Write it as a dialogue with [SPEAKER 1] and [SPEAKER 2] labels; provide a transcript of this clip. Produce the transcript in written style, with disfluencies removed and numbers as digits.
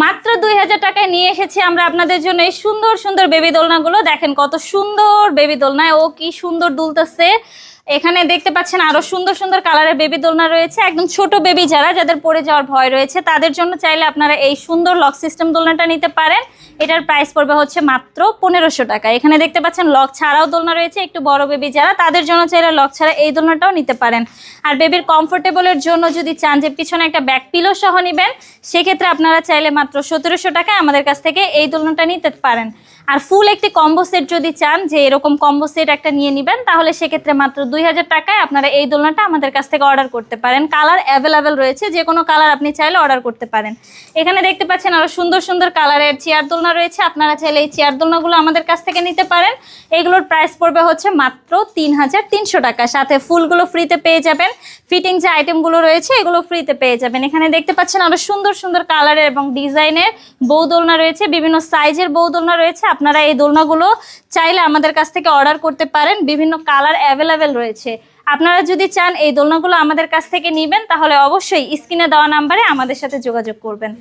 [SPEAKER 1] মাত্র 2000 টাকায় নিয়ে এসেছি আমরা আপনাদের জন্য এই সুন্দর সুন্দর বেবি দোলনাগুলো। দেখেন কত সুন্দর বেবি দোলনা, ও কি সুন্দর দুলতেছে। এখানে দেখতে পাচ্ছেন আরো সুন্দর সুন্দর কালারের বেবি দোলনা রয়েছে। একদম ছোট বেবি যাদের পড়ে যাওয়ার ভয় রয়েছে তাদের জন্য চাইলে আপনারা এই সুন্দর লক সিস্টেম দোলনাটা নিতে পারেন। এটার প্রাইস পড়বে হচ্ছে মাত্র 1500 টাকা। এখানে দেখতে পাচ্ছেন লক ছাড়াও দোলনা রয়েছে। একটু বড় বেবি তাদের জন্য চাইলে লক ছাড়া এই দোলনাটাও নিতে পারেন। আর বেবির কমফোর্টেবলের জন্য যদি চান যে পিছনে একটা ব্যাক পিলো সহ নেবেন, সেক্ষেত্রে আপনারা চাইলে মাত্র 1700 টাকায় আমাদের কাছ থেকে এই দোলনাটা নিতে পারেন। আর ফুল একটি কম্বো সেট যদি চান যে এরকম কম্বো সেট একটা নিয়ে নেবেন, তাহলে সেক্ষেত্রে মাত্র 2000 টাকায় আপনারা এই দোলনাটা আমাদের কাছ থেকে অর্ডার করতে পারেন। কালার অ্যাভেলেবেল রয়েছে, যে কোনো কালার আপনি চাইলে অর্ডার করতে পারেন। এখানে দেখতে পাচ্ছেন আরো সুন্দর সুন্দর কালারের চেয়ার দোলনা রয়েছে। আপনারা চাইলে এই চেয়ার দোলনাগুলো আমাদের কাছ থেকে নিতে পারেন। এগুলোর প্রাইস পড়বে হচ্ছে মাত্র 3300 টাকা। সাথে ফুলগুলো ফ্রিতে পেয়ে যাবেন। ফিটিং যে আইটেমগুলো রয়েছে এগুলো ফ্রিতে পেয়ে যাবেন। এখানে দেখতে পাচ্ছেন আরো সুন্দর সুন্দর কালারের এবং ডিজাইনের বউ দোলনা রয়েছে, বিভিন্ন সাইজের বউ দোলনা রয়েছে। আপনারা এই দোলনাগুলো চাইলে আমাদের কাছ থেকে অর্ডার করতে পারেন। বিভিন্ন কালার অ্যাভেলেবেল রয়েছে। আপনারা যদি চান এই দোলনাগুলো আমাদের কাছ থেকে নেবেন, তাহলে অবশ্যই স্ক্রিনে দেওয়া নাম্বারে আমাদের সাথে যোগাযোগ করবেন।